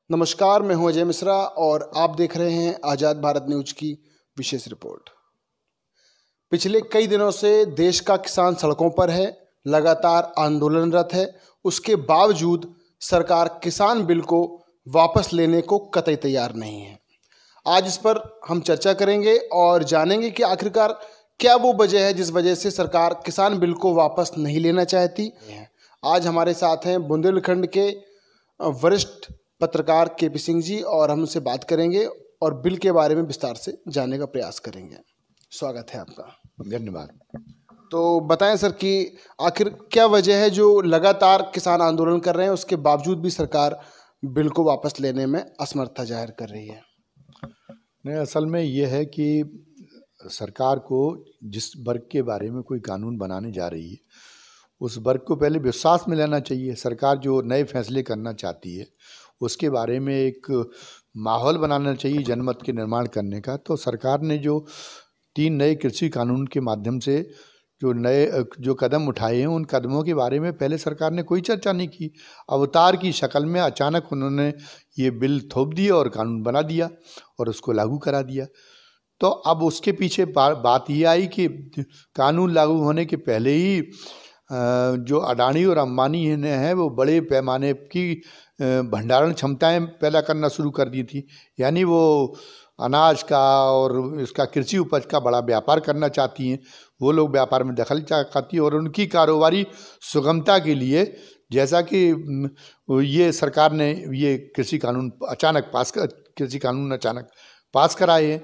नमस्कार, मैं हूं अजय मिश्रा और आप देख रहे हैं आज़ाद भारत न्यूज की विशेष रिपोर्ट। पिछले कई दिनों से देश का किसान सड़कों पर है, लगातार आंदोलनरत है। उसके बावजूद सरकार किसान बिल को वापस लेने को कतई तैयार नहीं है। आज इस पर हम चर्चा करेंगे और जानेंगे कि आखिरकार क्या वो वजह है जिस वजह से सरकार किसान बिल को वापस नहीं लेना चाहती है। आज हमारे साथ हैं बुंदेलखंड के वरिष्ठ पत्रकार केपी सिंह जी और हम उनसे बात करेंगे और बिल के बारे में विस्तार से जानने का प्रयास करेंगे। स्वागत है आपका। धन्यवाद। तो बताएं सर कि आखिर क्या वजह है जो लगातार किसान आंदोलन कर रहे हैं, उसके बावजूद भी सरकार बिल को वापस लेने में असमर्थता जाहिर कर रही है। नहीं, असल में ये है कि सरकार को जिस वर्ग के बारे में कोई कानून बनाने जा रही है उस वर्ग को पहले विश्वास में लेना चाहिए। सरकार जो नए फैसले करना चाहती है उसके बारे में एक माहौल बनाना चाहिए जनमत के निर्माण करने का। तो सरकार ने जो 3 नए कृषि कानून के माध्यम से जो कदम उठाए हैं उन कदमों के बारे में पहले सरकार ने कोई चर्चा नहीं की। अवतार की शक्ल में अचानक उन्होंने ये बिल थोप दिया और कानून बना दिया और उसको लागू करा दिया। तो अब उसके पीछे बात ये आई कि कानून लागू होने के पहले ही जो अडानी और अंबानी ने हैं वो बड़े पैमाने की भंडारण क्षमताएं पैदा करना शुरू कर दी थी। यानी वो अनाज का और इसका कृषि उपज का बड़ा व्यापार करना चाहती हैं। वो लोग व्यापार में दखल चाहती हैं और उनकी कारोबारी सुगमता के लिए जैसा कि ये सरकार ने ये कृषि कानून अचानक पास कराए हैं।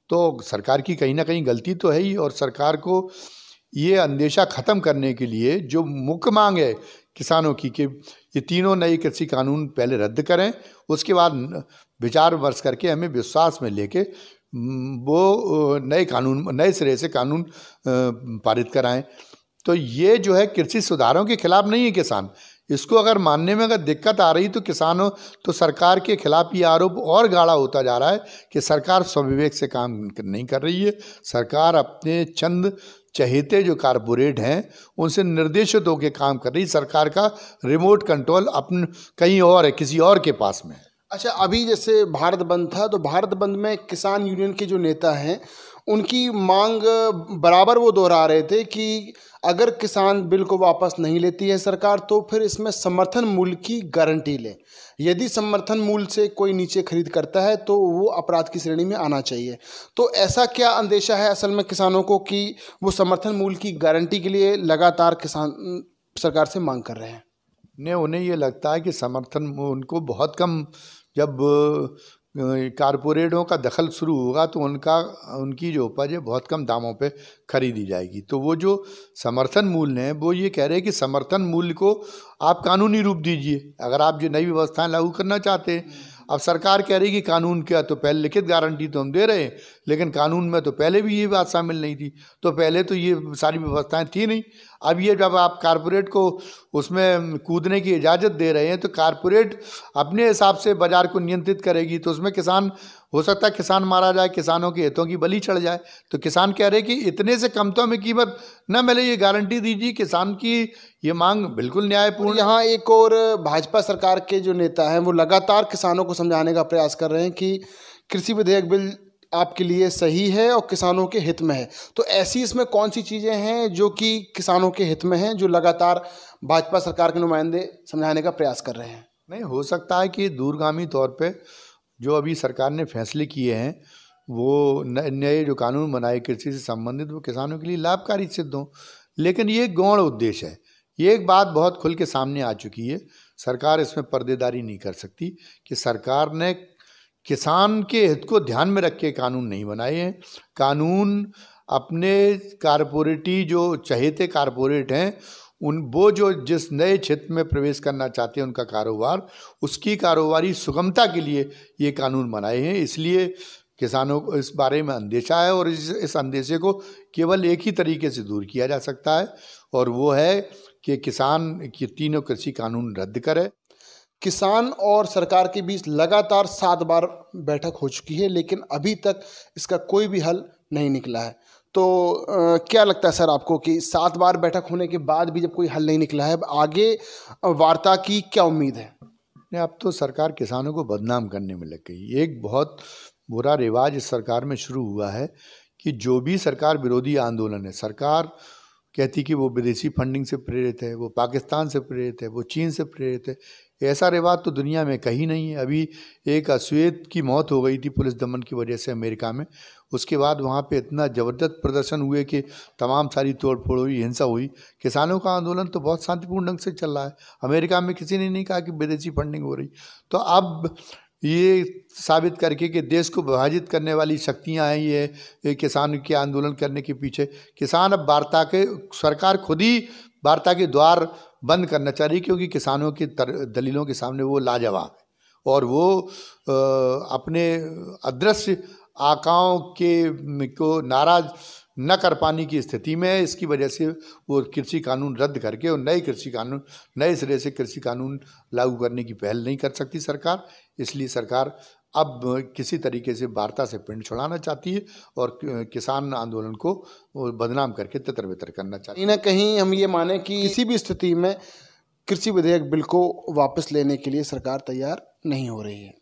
तो सरकार की कहीं ना कहीं गलती तो है ही। और सरकार को ये अंदेशा ख़त्म करने के लिए जो मुख्य मांग है किसानों की कि ये तीनों नए कृषि कानून पहले रद्द करें, उसके बाद विचार विमर्श करके हमें विश्वास में लेके वो नए सिरे से कानून पारित कराएं। तो ये जो है कृषि सुधारों के खिलाफ नहीं है किसान। इसको अगर मानने में अगर दिक्कत आ रही तो सरकार के खिलाफ ये आरोप और गाढ़ा होता जा रहा है कि सरकार स्वविवेक से काम नहीं कर रही है। सरकार अपने चंद चहेते जो कारपोरेट हैं उनसे निर्देशित होकर काम कर रही। सरकार का रिमोट कंट्रोल कहीं और है, किसी और के पास में है। अच्छा, अभी जैसे भारत बंद था तो भारत बंद में किसान यूनियन के जो नेता हैं उनकी मांग बराबर वो दोहरा रहे थे कि अगर किसान बिल को वापस नहीं लेती है सरकार तो फिर इसमें समर्थन मूल्य की गारंटी ले। यदि समर्थन मूल्य से कोई नीचे खरीद करता है तो वो अपराध की श्रेणी में आना चाहिए। तो ऐसा क्या अंदेशा है असल में किसानों को कि वो समर्थन मूल्य की गारंटी के लिए लगातार किसान सरकार से मांग कर रहे हैं? नहीं, उन्हें ये लगता है कि समर्थन उनको बहुत कम, जब कारपोरेटों का दखल शुरू होगा तो उनकी जो उपज है बहुत कम दामों पे खरीदी जाएगी। तो वो जो समर्थन मूल्य हैं वो ये कह रहे हैं कि समर्थन मूल्य को आप कानूनी रूप दीजिए अगर आप जो नई व्यवस्थाएं लागू करना चाहते हैं। अब सरकार कह रही है कि कानून क्या, तो पहले लिखित गारंटी तो हम दे रहे हैं लेकिन कानून में तो पहले भी ये बात शामिल नहीं थी। तो पहले तो ये सारी व्यवस्थाएं थी नहीं। अब ये जब आप कारपोरेट को उसमें कूदने की इजाज़त दे रहे हैं तो कारपोरेट अपने हिसाब से बाजार को नियंत्रित करेगी। तो उसमें किसान, हो सकता है किसान मारा जाए, किसानों के हितों की बलि चढ़ जाए। तो किसान कह रहे हैं कि इतने से कम तो हमें कीमत न मिले, ये गारंटी दीजिए। किसान की ये मांग बिल्कुल न्यायपूर्ण। यहाँ एक और भाजपा सरकार के जो नेता हैं वो लगातार किसानों को समझाने का प्रयास कर रहे हैं कि कृषि विधेयक बिल आपके लिए सही है और किसानों के हित में है। तो ऐसी इसमें कौन सी चीज़ें हैं जो कि किसानों के हित में हैं जो लगातार भाजपा सरकार के नुमाइंदे समझाने का प्रयास कर रहे हैं? नहीं, हो सकता है कि दूरगामी तौर पे जो अभी सरकार ने फैसले किए हैं वो नए जो कानून बनाए कृषि से संबंधित वो किसानों के लिए लाभकारी सिद्ध हों। लेकिन ये एक गौण उद्देश्य है। ये एक बात बहुत खुल के सामने आ चुकी है। सरकार इसमें पर्देदारी नहीं कर सकती कि सरकार ने किसान के हित को ध्यान में रख के कानून नहीं बनाए हैं। कानून अपने कारपोरेटी जो चहेते कारपोरेट हैं वो जो जिस नए क्षेत्र में प्रवेश करना चाहते हैं उनका कारोबार, उसकी कारोबारी सुगमता के लिए ये कानून बनाए हैं। इसलिए किसानों को इस बारे में अंदेशा है और इस अंदेशे को केवल एक ही तरीके से दूर किया जा सकता है और वो है कि किसान की तीनों कृषि कानून रद्द करे। किसान और सरकार के बीच लगातार 7 बार बैठक हो चुकी है लेकिन अभी तक इसका कोई भी हल नहीं निकला है। तो क्या लगता है सर आपको कि 7 बार बैठक होने के बाद भी जब कोई हल नहीं निकला है, अब आगे वार्ता की क्या उम्मीद है? नहीं, अब तो सरकार किसानों को बदनाम करने में लग गई। एक बहुत बुरा रिवाज इस सरकार में शुरू हुआ है कि जो भी सरकार विरोधी आंदोलन है, सरकार कहती कि वो विदेशी फंडिंग से प्रेरित है, वो पाकिस्तान से प्रेरित है, वो चीन से प्रेरित है। ऐसा रिवाज तो दुनिया में कहीं नहीं है। अभी एक अश्वेत की मौत हो गई थी पुलिस दमन की वजह से अमेरिका में। उसके बाद वहाँ पे इतना ज़बरदस्त प्रदर्शन हुए कि तमाम सारी तोड़ फोड़ हुई, हिंसा हुई। किसानों का आंदोलन तो बहुत शांतिपूर्ण ढंग से चल रहा है। अमेरिका में किसी ने नहीं कहा कि विदेशी फंडिंग हो रही। तो अब ये साबित करके कि देश को विभाजित करने वाली शक्तियां हैं ये किसान के आंदोलन करने के पीछे। किसान अब वार्ता के, सरकार खुद ही वार्ता के द्वार बंद करना चाह रही, क्योंकि किसानों की दलीलों के सामने वो लाजवाब है और वो अपने अदृश्य आकाओं को नाराज न कर पाने की स्थिति में है। इसकी वजह से वो कृषि कानून रद्द करके और नए सिरे से कृषि कानून लागू करने की पहल नहीं कर सकती सरकार। इसलिए सरकार अब किसी तरीके से वार्ता से पिंड छुड़ाना चाहती है और किसान आंदोलन को बदनाम करके तितर बितर करना चाहती है। कहीं ना कहीं हम ये माने कि किसी भी स्थिति में कृषि विधेयक बिल को वापस लेने के लिए सरकार तैयार नहीं हो रही है।